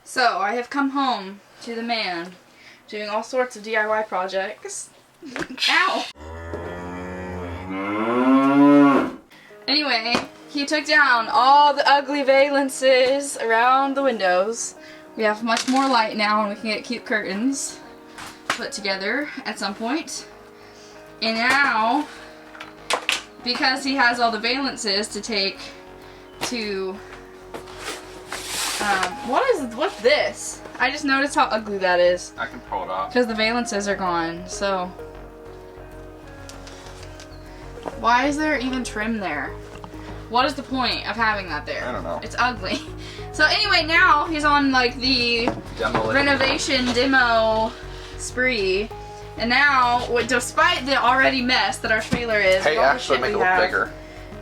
So, I have come home to the man doing all sorts of DIY projects. Ow! Anyway, he took down all the ugly valances around the windows. We have much more light now and we can get cute curtains put together at some point. And now, because he has all the valances to take to what's this? I just noticed how ugly that is. I can pull it off. Because the valances are gone, so. Why is there even trim there? What is the point of having that there? I don't know. It's ugly. So anyway, now he's on like the renovation demo spree. And now, despite the already mess that our trailer is, hey, actually make it look bigger.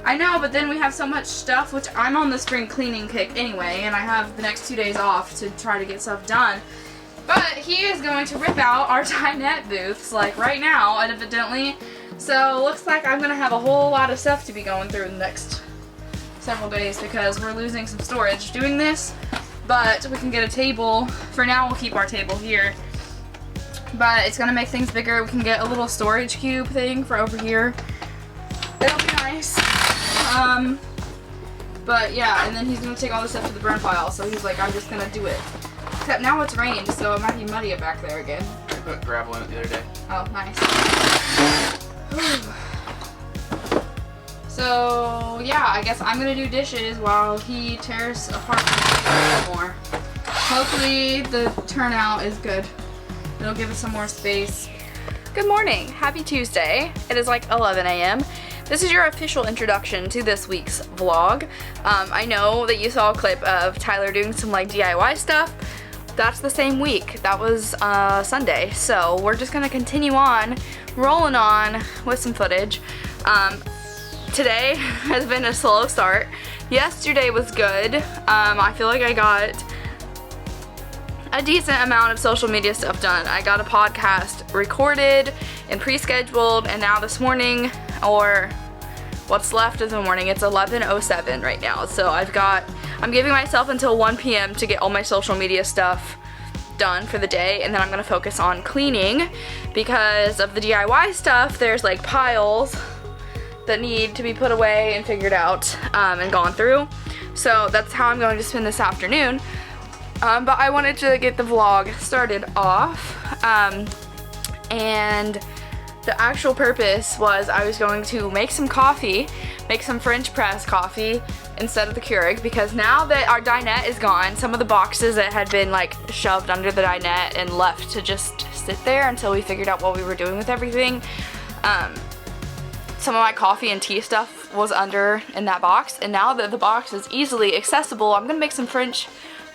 I know, but then we have so much stuff, which I'm on the spring cleaning kick anyway, and I have the next 2 days off to try to get stuff done. But he is going to rip out our dinette booths, like right now, evidently. So looks like I'm going to have a whole lot of stuff to be going through in the next several days because we're losing some storage doing this. But we can get a table. For now, we'll keep our table here. But it's going to make things bigger. We can get a little storage cube thing for over here. It'll be nice. But yeah, and then he's gonna take all this stuff to the burn pile, so he's like, I'm just gonna do it. Except now it's rained, so it might be muddy back there again. I put gravel in it the other day. Oh, nice. So yeah, I guess I'm gonna do dishes while he tears apart a little more. Hopefully the turnout is good. It'll give us some more space. Good morning, happy Tuesday. It is like 11 a.m. This is your official introduction to this week's vlog. I know that you saw a clip of Tyler doing some like DIY stuff. That's the same week. That was Sunday. So we're just gonna continue on, rolling on with some footage. Today has been a slow start. Yesterday was good. I feel like I got a decent amount of social media stuff done. I got a podcast recorded and pre-scheduled, and now this morning, or what's left of the morning, it's 11:07 right now. So I'm giving myself until 1 p.m. to get all my social media stuff done for the day, and then I'm gonna focus on cleaning because of the DIY stuff. There's like piles that need to be put away and figured out and gone through. So that's how I'm going to spend this afternoon. But I wanted to get the vlog started off, and the actual purpose was I was going to make some coffee, make some French press coffee instead of the Keurig, because now that our dinette is gone, some of the boxes that had been like shoved under the dinette and left to just sit there until we figured out what we were doing with everything, some of my coffee and tea stuff was under in that box, and now that the box is easily accessible, I'm gonna make some French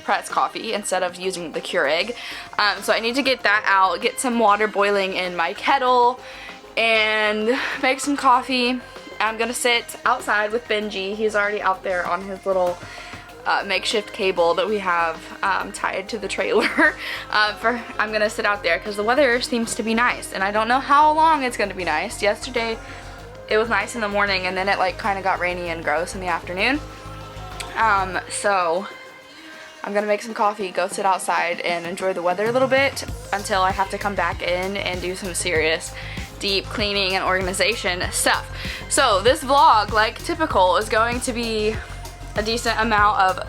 press coffee instead of using the Keurig. So I need to get that out, get some water boiling in my kettle, and make some coffee. I'm gonna sit outside with Benji. He's already out there on his little makeshift cable that we have tied to the trailer. I'm gonna sit out there because the weather seems to be nice, and I don't know how long it's gonna be nice. Yesterday it was nice in the morning, and then it like kind of got rainy and gross in the afternoon. So I'm gonna make some coffee, go sit outside, and enjoy the weather a little bit until I have to come back in and do some serious deep cleaning and organization stuff. So this vlog, like typical, is going to be a decent amount of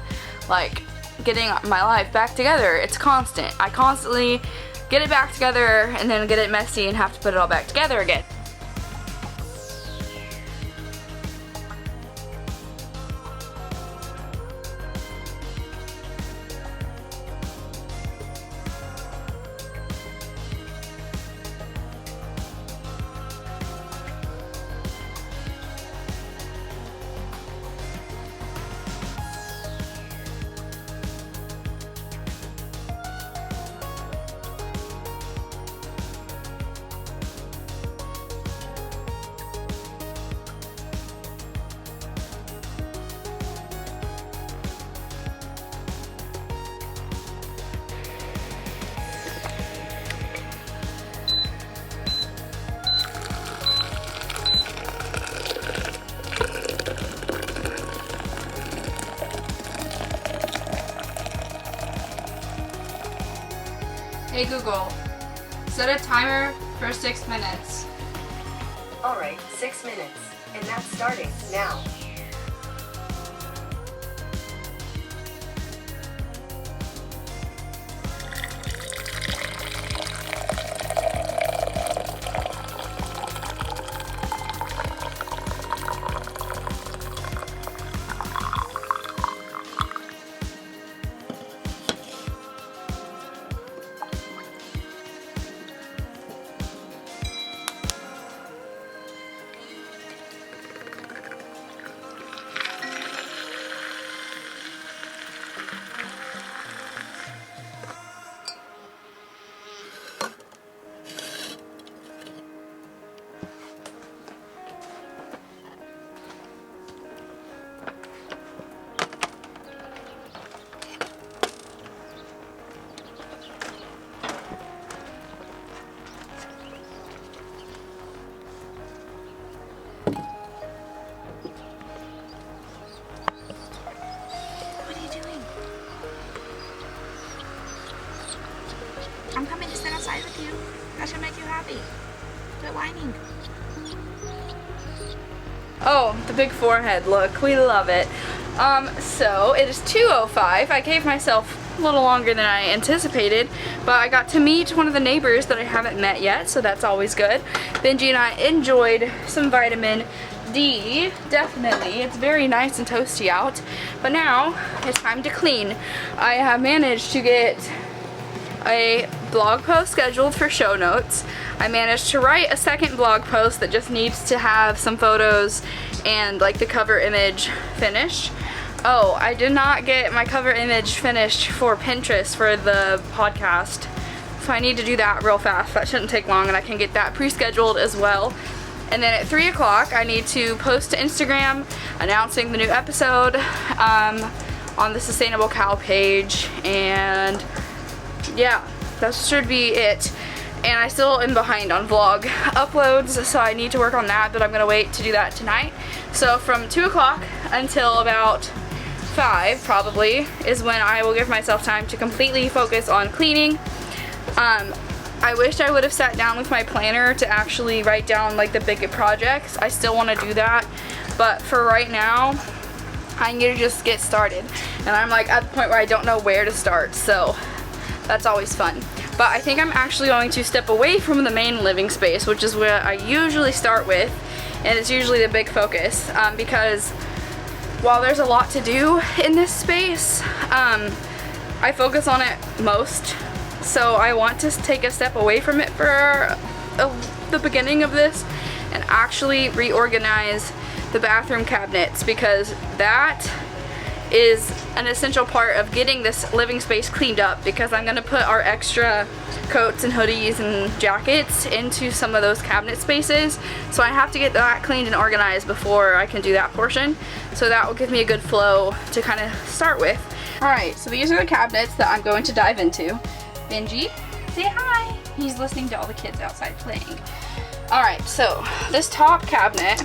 like getting my life back together. It's constant. I constantly get it back together and then get it messy and have to put it all back together again. Hey Google, set a timer for 6 minutes. Alright, 6 minutes. And that's starting now. I'm coming to sit outside with you. That should make you happy. Quit whining. Oh, the big forehead look. We love it. So it is 2:05. I gave myself a little longer than I anticipated, but I got to meet one of the neighbors that I haven't met yet, so that's always good. Benji and I enjoyed some vitamin D, definitely. It's very nice and toasty out. But now it's time to clean. I have managed to get a blog post scheduled for show notes. I managed to write a second blog post that just needs to have some photos and like the cover image finished. Oh, I did not get my cover image finished for Pinterest for the podcast, so I need to do that real fast. That shouldn't take long, and I can get that pre-scheduled as well. And then at 3 o'clock I need to post to Instagram announcing the new episode on the Sustainable Cow page, and yeah, that should be it. And I still am behind on vlog uploads, so I need to work on that, but I'm gonna wait to do that tonight. So from 2 o'clock until about 5 probably is when I will give myself time to completely focus on cleaning. I wish I would have sat down with my planner to actually write down like the big projects. I still want to do that, but for right now I need to just get started, and I'm like at the point where I don't know where to start, so that's always fun. But I think I'm actually going to step away from the main living space, which is where I usually start with, and it's usually the big focus, because while there's a lot to do in this space, I focus on it most. So I want to take a step away from it for the beginning of this and actually reorganize the bathroom cabinets, because that is an essential part of getting this living space cleaned up, because I'm going to put our extra coats and hoodies and jackets into some of those cabinet spaces. So I have to get that cleaned and organized before I can do that portion. So that will give me a good flow to kind of start with. Alright, so these are the cabinets that I'm going to dive into. Benji, say hi. He's listening to all the kids outside playing. Alright, so this top cabinet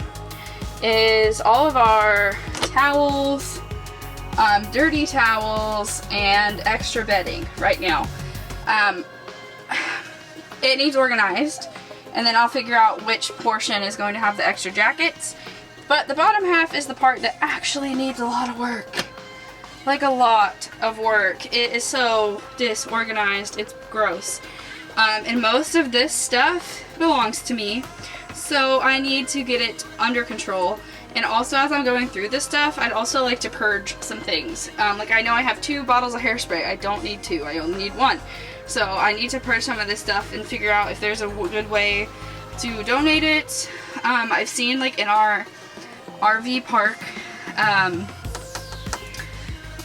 is all of our towels, dirty towels, and extra bedding right now. It needs organized, and then I'll figure out which portion is going to have the extra jackets. But the bottom half is the part that actually needs a lot of work. Like a lot of work. It is so disorganized, it's gross. And most of this stuff belongs to me, so I need to get it under control. And also, as I'm going through this stuff, I'd also like to purge some things. Like I know I have 2 bottles of hairspray. I don't need 2, I only need 1. So I need to purge some of this stuff and figure out if there's a good way to donate it. I've seen like in our RV park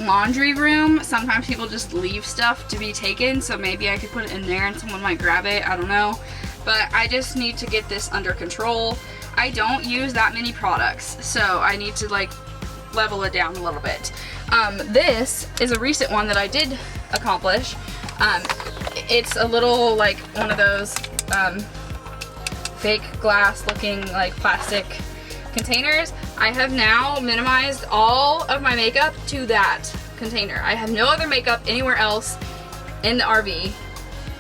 laundry room, sometimes people just leave stuff to be taken, so maybe I could put it in there and someone might grab it, I don't know. But I just need to get this under control. I don't use that many products, so I need to like level it down a little bit. This is a recent one that I did accomplish. It's a little like one of those fake glass looking like plastic containers. I have now minimized all of my makeup to that container. I have no other makeup anywhere else in the RV.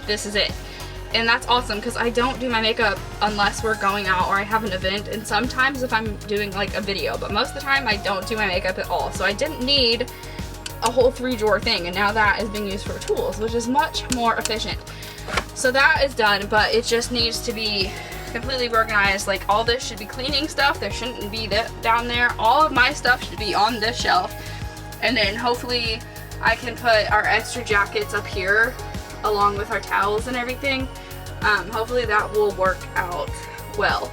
this is it. And that's awesome because I don't do my makeup unless we're going out or I have an event, and sometimes if I'm doing like a video, but most of the time I don't do my makeup at all. So I didn't need a whole 3-drawer thing, and now that is being used for tools, which is much more efficient. So that is done, but it just needs to be completely organized. Like all this should be cleaning stuff. There shouldn't be that down there. All of my stuff should be on this shelf, and then hopefully I can put our extra jackets up here along with our towels and everything. Hopefully that will work out well.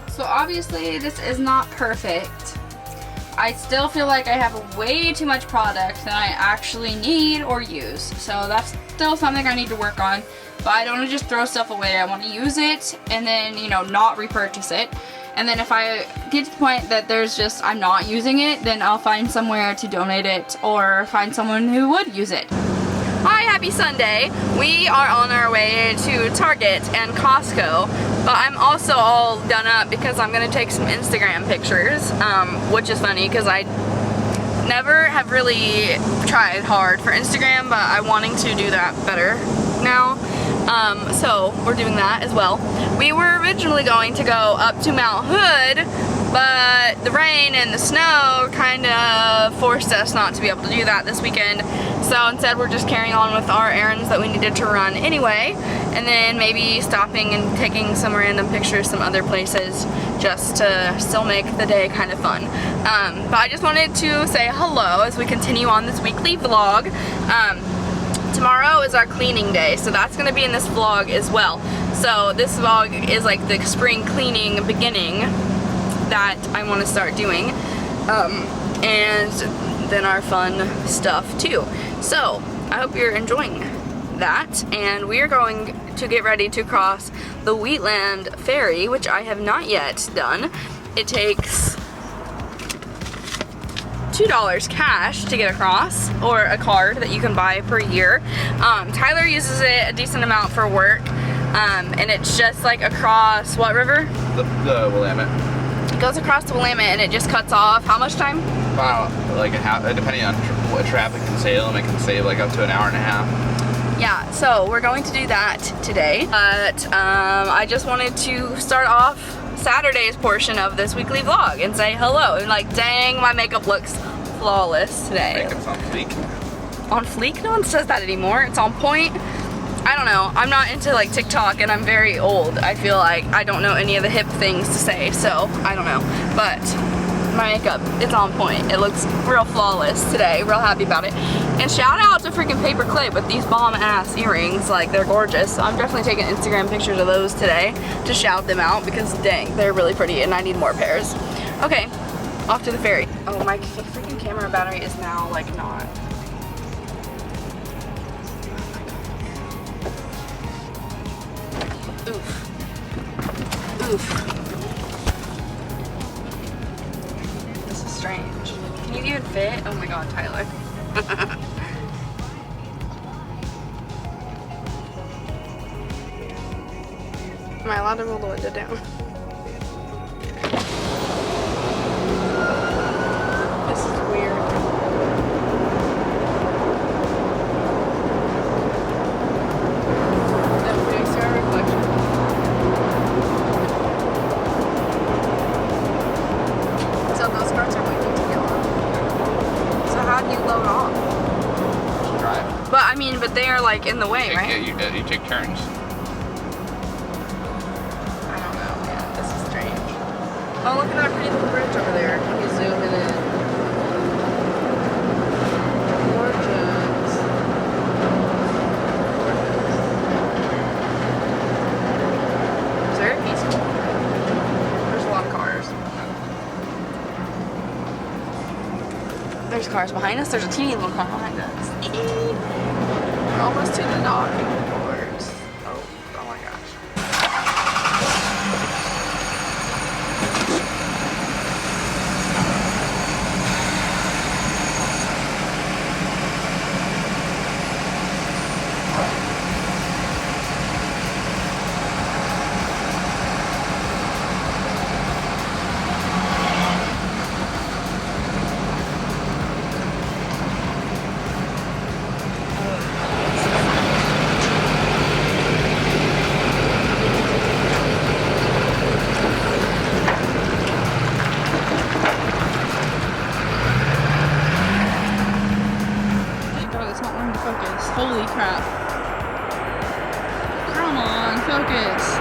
So obviously this is not perfect. I still feel like I have way too much product than I actually need or use. So that's still something I need to work on. But I don't want to just throw stuff away. I want to use it and then, you know, not repurchase it. And then if I get to the point that there's just, I'm not using it, then I'll find somewhere to donate it or find someone who would use it. Hi, happy Sunday. We are on our way to Target and Costco, but I'm also all done up because I'm gonna take some Instagram pictures, which is funny because I never have really tried hard for Instagram, but I'm wanting to do that better now. So we're doing that as well. We were originally going to go up to Mount Hood, but the rain and the snow kind of forced us not to be able to do that this weekend. So instead we're just carrying on with our errands that we needed to run anyway, and then maybe stopping and taking some random pictures some other places just to still make the day kind of fun. But I just wanted to say hello as we continue on this weekly vlog. Tomorrow is our cleaning day, so that's going to be in this vlog as well. So this vlog is like the spring cleaning beginning that I want to start doing, and then our fun stuff too. So I hope you're enjoying that, and we are going to get ready to cross the Wheatland Ferry, which I have not yet done. It takes $2 cash to get across, or a card that you can buy per year. Tyler uses it a decent amount for work, and it's just like across what river? The Willamette. It goes across the Willamette and it just cuts off how much time? Wow, like depending on what traffic can save, it can save like up to an hour and a half. Yeah, so we're going to do that today, but I just wanted to start off Saturday's portion of this weekly vlog and say hello. And like, dang, my makeup looks flawless today. Makeup's on fleek. On fleek? No one says that anymore. It's on point. I don't know. I'm not into like TikTok, and I'm very old. I feel like I don't know any of the hip things to say, so I don't know. But my makeup, it's on point. It looks real flawless today. Real happy about it. And shout out to freaking Paper Clip with these bomb ass earrings. Like, they're gorgeous. So I'm definitely taking Instagram pictures of those today to shout them out because dang, they're really pretty and I need more pairs. Okay, off to the ferry. Oh, my freaking camera battery is now like not. Oof. Oof. This is strange. Can you even fit? Oh my god, Tyler. Am I allowed to roll the window down? This is weird. No, do you see our reflection? So those carts are waiting to go on. So how do you load off? Just drive. But I mean, but they are like in the way, right? Yeah, you take turns. I don't know, man. This is strange. Oh, look at that pretty little bridge over there. Can you zoom it in? Gorgeous. It's very peaceful. There's a lot of cars. There's cars behind us. There's a teeny little car behind us. We're almost to the docking doors. Oh my gosh. Holy crap. Come on, focus.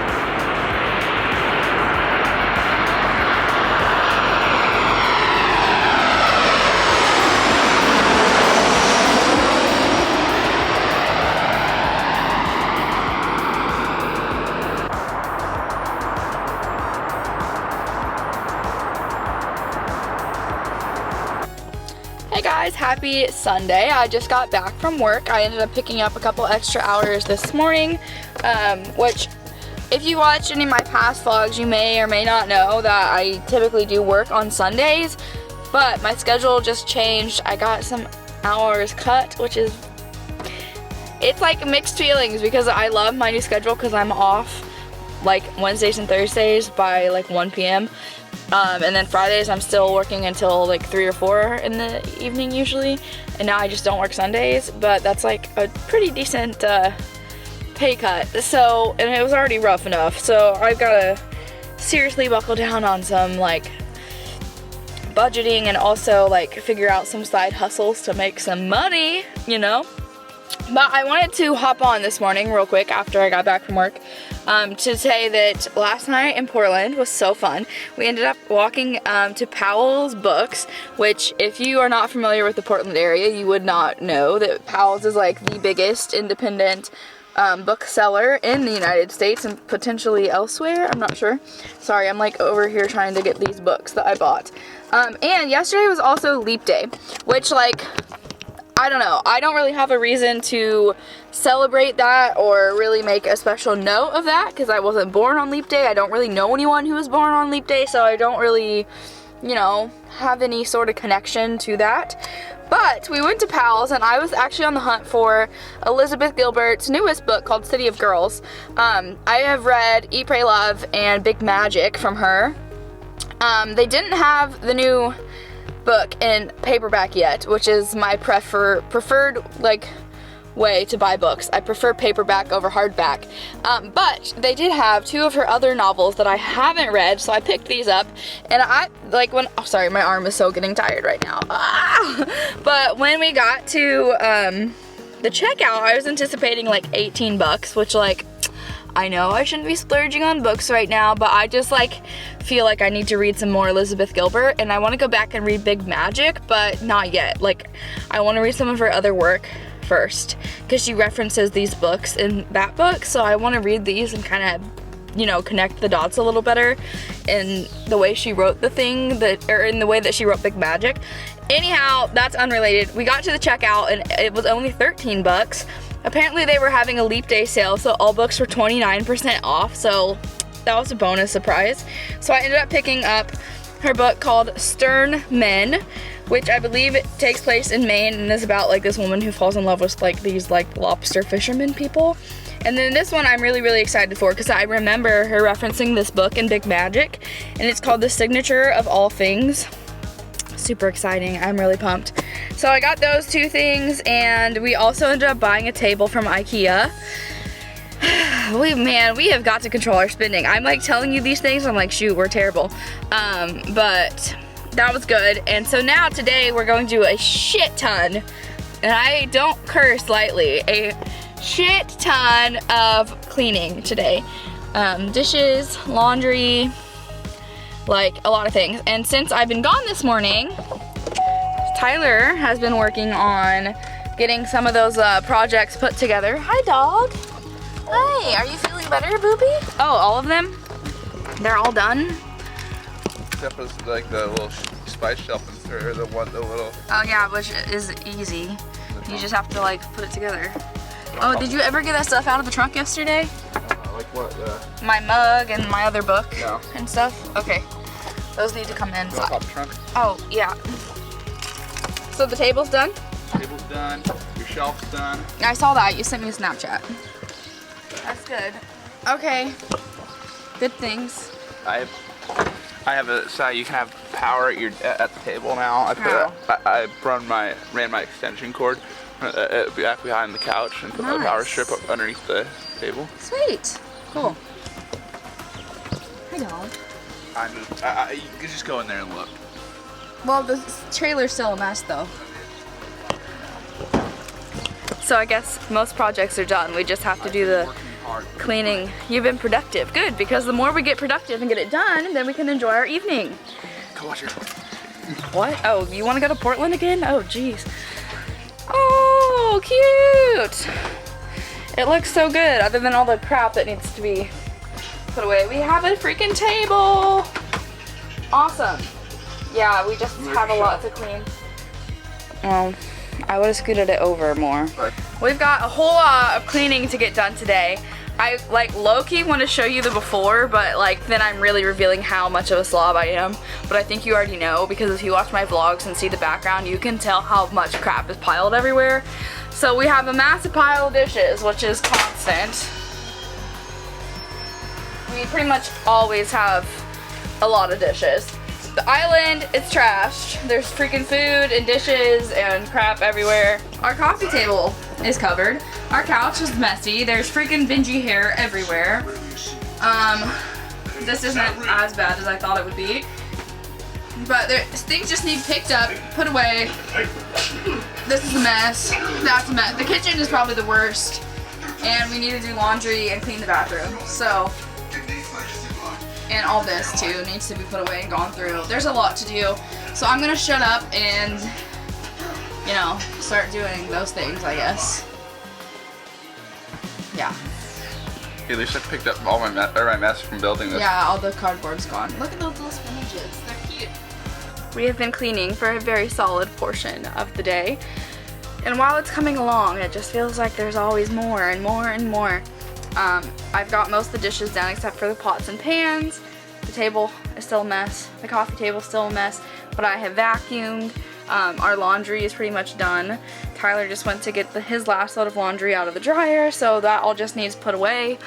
Hey guys, happy Sunday. I just got back from work. I ended up picking up a couple extra hours this morning, which if you watch any of my past vlogs, you may or may not know that I typically do work on Sundays, but my schedule just changed. I got some hours cut, which is, it's like mixed feelings because I love my new schedule because I'm off like Wednesdays and Thursdays by like 1 p.m. And then Fridays I'm still working until like 3 or 4 in the evening usually, and now I just don't work Sundays, but that's like a pretty decent pay cut. So, and it was already rough enough, so I've got to seriously buckle down on some like budgeting and also like figure out some side hustles to make some money, you know. But I wanted to hop on this morning real quick after I got back from work to say that last night in Portland was so fun. We ended up walking to Powell's Books, which if you are not familiar with the Portland area, you would not know that Powell's is like the biggest independent bookseller in the United States and potentially elsewhere. I'm not sure. Sorry, I'm like over here trying to get these books that I bought. And yesterday was also Leap Day, which like, I don't know. I don't really have a reason to celebrate that or really make a special note of that because I wasn't born on Leap Day. I don't really know anyone who was born on Leap Day, so I don't really, you know, have any sort of connection to that. But we went to Powell's and I was actually on the hunt for Elizabeth Gilbert's newest book called City of Girls. I have read Eat, Pray, Love and Big Magic from her. They didn't have the new book in paperback yet, which is my preferred like way to buy books. I prefer paperback over hardback, but they did have 2 of her other novels that I haven't read, so I picked these up. And I like when, oh sorry, my arm is so getting tired right now. But when we got to the checkout, I was anticipating like 18 bucks, which like, I know I shouldn't be splurging on books right now, but I just like feel like I need to read some more Elizabeth Gilbert, and I want to go back and read Big Magic, but not yet. Like, I want to read some of her other work first because she references these books in that book, so I want to read these and kind of, you know, connect the dots a little better in the way she wrote the thing that, or in the way that she wrote Big Magic. Anyhow, that's unrelated. We got to the checkout and it was only 13 bucks. Apparently they were having a Leap Day sale, so all books were 29% off, so that was a bonus surprise. So I ended up picking up her book called Stern Men, which I believe it takes place in Maine and is about like this woman who falls in love with like these like lobster fishermen people. And then this one I'm really, really excited for because I remember her referencing this book in Big Magic, and it's called The Signature of All Things. Super exciting. I'm really pumped. So I got those 2 things, and we also ended up buying a table from IKEA. We have got to control our spending. I'm like telling you these things, I'm like, shoot, we're terrible. But that was good. And so now today we're going to do a shit ton, and I don't curse lightly, a shit ton of cleaning today. Dishes, laundry, like a lot of things. And since I've been gone this morning, Tyler has been working on getting some of those projects put together. Hi, dog. Hi, are you feeling better, Booby? Oh, all of them? They're all done? Except for like the little spice shelf or the little. Oh yeah, which is easy. You just have to like put it together. Oh, did you ever get that stuff out of the trunk yesterday? Like what? My mug and my other book No. and stuff? Okay. Those need to come inside. Pop the trunk. Oh, yeah. So the table's done? Table's done. Your shelf's done. I saw that. You sent me a Snapchat. That's good. Okay. Good things. I have a side you can have power at the table now. I ran my extension cord back behind the couch and put my power strip underneath the table. Sweet. Cool. Hi, dog. You can just go in there and look. Well, the trailer's still a mess, though. So I guess most projects are done. We just have to do the cleaning. You've been productive. Good, because the more we get productive and get it done, then we can enjoy our evening. Come watch here. What? Oh, you want to go to Portland again? Oh, jeez. Oh, cute. It looks so good, other than all the crap that needs to be put away. We have a freaking table. Awesome. Yeah, we just have a lot to clean. Oh, I would have scooted it over more. We've got a whole lot of cleaning to get done today. I like low-key want to show you the before, but like then I'm really revealing how much of a slob I am. But I think you already know, because if you watch my vlogs and see the background, you can tell how much crap is piled everywhere. So we have a massive pile of dishes, which is constant. We pretty much always have a lot of dishes. The island is trashed. There's freaking food and dishes and crap everywhere. Our coffee table is covered. Our couch is messy. There's freaking Benji hair everywhere. This isn't as bad as I thought it would be. But things just need picked up, put away. This is a mess. That's a mess. The kitchen is probably the worst. And we need to do laundry and clean the bathroom. So, and all this too needs to be put away and gone through. There's a lot to do. So I'm gonna shut up and, you know, start doing those things, I guess. Yeah. At least I picked up all my mess from building this. Yeah, all the cardboard's gone. Look at those little spinaches. They're cute. We have been cleaning for a very solid portion of the day. And while it's coming along, it just feels like there's always more and more and more. I've got most of the dishes done except for the pots and pans. The table is still a mess. The coffee table is still a mess. But I have vacuumed. Our laundry is pretty much done. Tyler just went to get his last load of laundry out of the dryer, so that all just needs put away.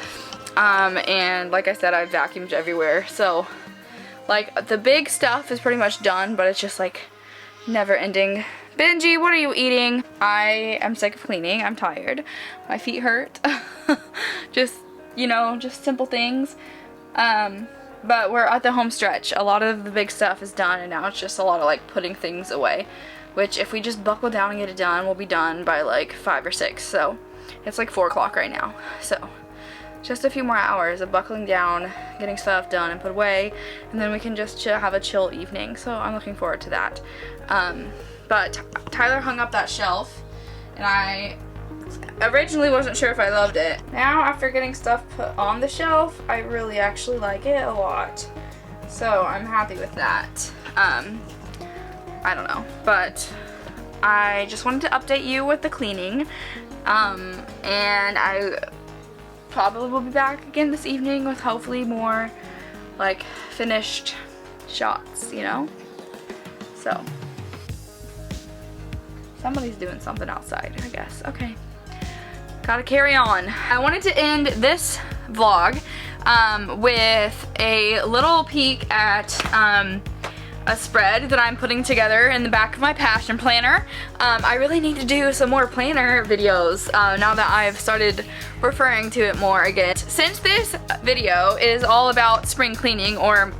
And like I said, I've vacuumed everywhere. So, like, the big stuff is pretty much done, but it's just like never ending. Benji, what are you eating? I am sick of cleaning. I'm tired. My feet hurt. Just, you know, just simple things. But we're at the home stretch. A lot of the big stuff is done, and now it's just a lot of like putting things away. Which, if we just buckle down and get it done, we'll be done by like 5 or 6. So it's like 4 o'clock right now. So just a few more hours of buckling down, getting stuff done and put away, and then we can just have a chill evening. So I'm looking forward to that. But Tyler hung up that shelf, and I originally wasn't sure if I loved it. Now, after getting stuff put on the shelf, I really actually like it a lot. So I'm happy with that. I don't know, but I just wanted to update you with the cleaning. And I probably will be back again this evening with hopefully more like finished shots, you know? So somebody's doing something outside, I guess. Okay. Gotta carry on. I wanted to end this vlog with a little peek at a spread that I'm putting together in the back of my passion planner. I really need to do some more planner videos now that I've started referring to it more again. Since this video is all about spring cleaning, or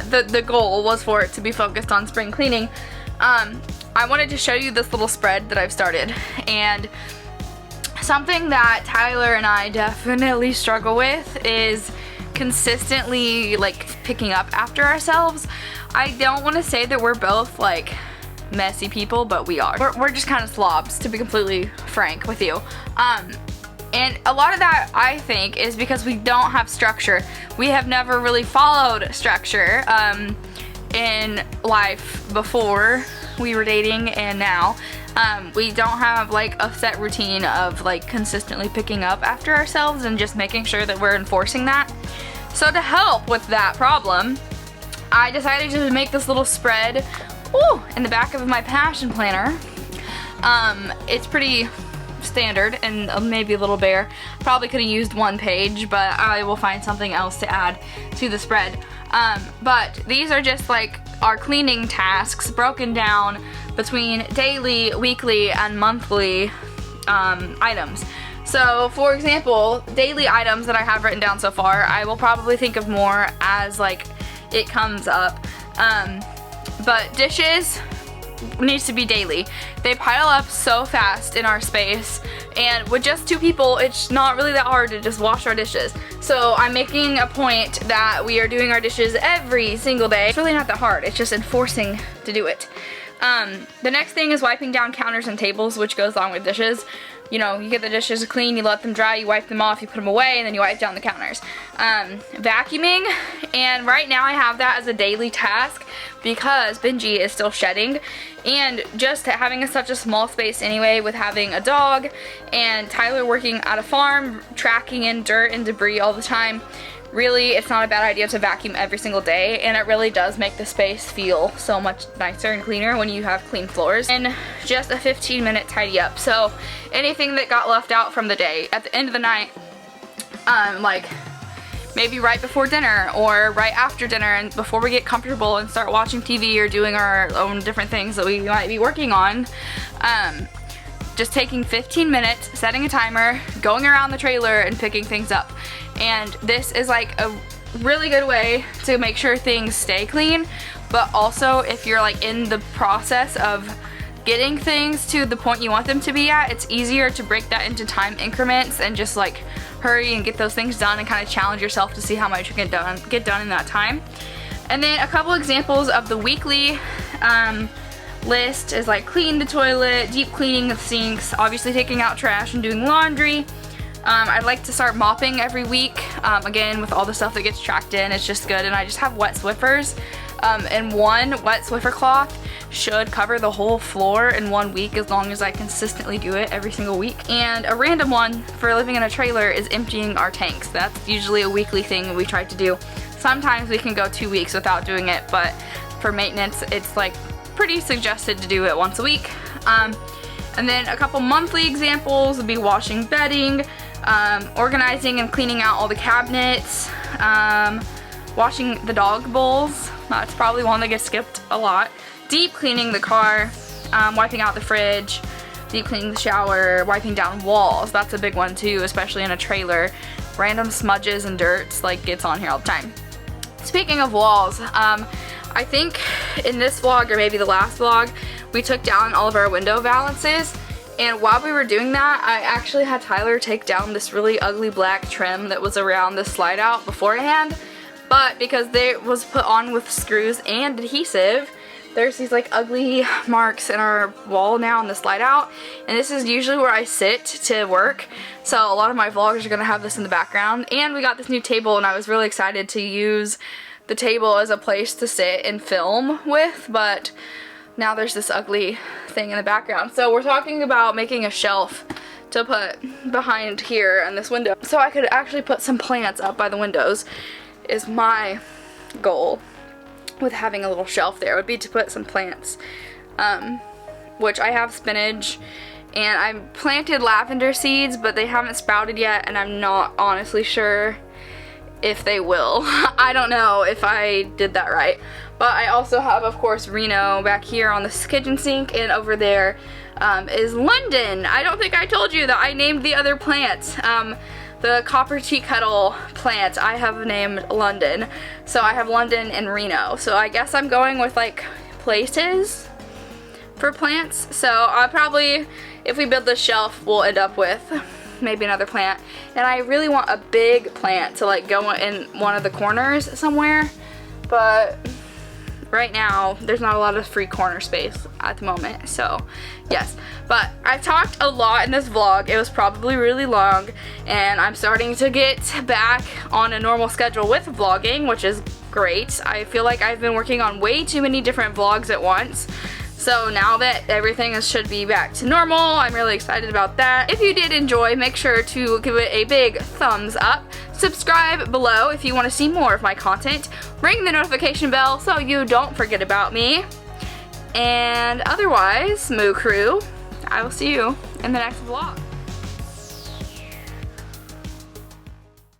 the goal was for it to be focused on spring cleaning, I wanted to show you this little spread that I've started. And something that Tyler and I definitely struggle with is consistently like picking up after ourselves. I don't want to say that we're both like messy people, but we are. We're just kind of slobs, to be completely frank with you. And a lot of that, I think, is because we don't have structure. We have never really followed structure in life before we were dating, and now. We don't have like a set routine of like consistently picking up after ourselves and just making sure that we're enforcing that. So to help with that problem, I decided to make this little spread in the back of my passion planner. It's pretty standard and maybe a little bare. Probably could have used 1 page, but I will find something else to add to the spread. But these are just like our cleaning tasks broken down between daily, weekly, and monthly items. So, for example, daily items that I have written down so far, I will probably think of more as like it comes up. But dishes, needs to be daily. They pile up so fast in our space, and with just 2 people, it's not really that hard to just wash our dishes. So I'm making a point that we are doing our dishes every single day. It's really not that hard, it's just enforcing to do it. The next thing is wiping down counters and tables, which goes along with dishes. You know, you get the dishes clean, you let them dry, you wipe them off, you put them away, and then you wipe down the counters. Vacuuming, and right now I have that as a daily task because Benji is still shedding, and just having such a small space anyway with having a dog and Tyler working at a farm, tracking in dirt and debris all the time, really, it's not a bad idea to vacuum every single day, and it really does make the space feel so much nicer and cleaner when you have clean floors. And just a 15-minute tidy up. So anything that got left out from the day at the end of the night, like maybe right before dinner or right after dinner and before we get comfortable and start watching TV or doing our own different things that we might be working on, just taking 15 minutes, setting a timer, going around the trailer and picking things up. And this is like a really good way to make sure things stay clean, but also if you're like in the process of getting things to the point you want them to be at, it's easier to break that into time increments and just like hurry and get those things done and kind of challenge yourself to see how much you can get done in that time. And then a couple examples of the weekly list is like clean the toilet, deep cleaning the sinks, obviously taking out trash and doing laundry. I'd like to start mopping every week. Again, with all the stuff that gets tracked in, it's just good. And I just have wet Swiffers. And one wet Swiffer cloth should cover the whole floor in 1 week as long as I consistently do it every single week. And a random one for living in a trailer is emptying our tanks. That's usually a weekly thing we try to do. Sometimes we can go 2 weeks without doing it, but for maintenance, it's like pretty suggested to do it once a week. And then a couple monthly examples would be washing bedding, organizing and cleaning out all the cabinets, washing the dog bowls. That's probably one that gets skipped a lot. Deep cleaning the car, wiping out the fridge, deep cleaning the shower, wiping down walls. That's a big one too, especially in a trailer. Random smudges and dirts like gets on here all the time. Speaking of walls, I think in this vlog or maybe the last vlog, we took down all of our window valances. And while we were doing that, I actually had Tyler take down this really ugly black trim that was around the slide out beforehand. But because it was put on with screws and adhesive, there's these like ugly marks in our wall now on the slide out. And this is usually where I sit to work. So a lot of my vlogs are gonna have this in the background. And we got this new table and I was really excited to use the table as a place to sit and film with, but now there's this ugly thing in the background. So we're talking about making a shelf to put behind here in this window. So I could actually put some plants up by the windows is my goal with having a little shelf there, would be to put some plants. Which I have spinach and I planted lavender seeds, but they haven't sprouted yet and I'm not honestly sure if they will. I don't know if I did that right. But I also have, of course, Reno back here on this kitchen sink, and over there is London. I don't think I told you that I named the other plants. The copper tea kettle plant I have named London. So I have London and Reno. So I guess I'm going with like places for plants. So I'll probably, if we build this shelf, we'll end up with maybe another plant. And I really want a big plant to like go in one of the corners somewhere. But right now, there's not a lot of free corner space at the moment, so yes. But I talked a lot in this vlog. It was probably really long, and I'm starting to get back on a normal schedule with vlogging, which is great. I feel like I've been working on way too many different vlogs at once. So now that everything should be back to normal, I'm really excited about that. If you did enjoy, make sure to give it a big thumbs up. Subscribe below if you want to see more of my content. Ring the notification bell so you don't forget about me. And otherwise, Moo Crew, I will see you in the next vlog.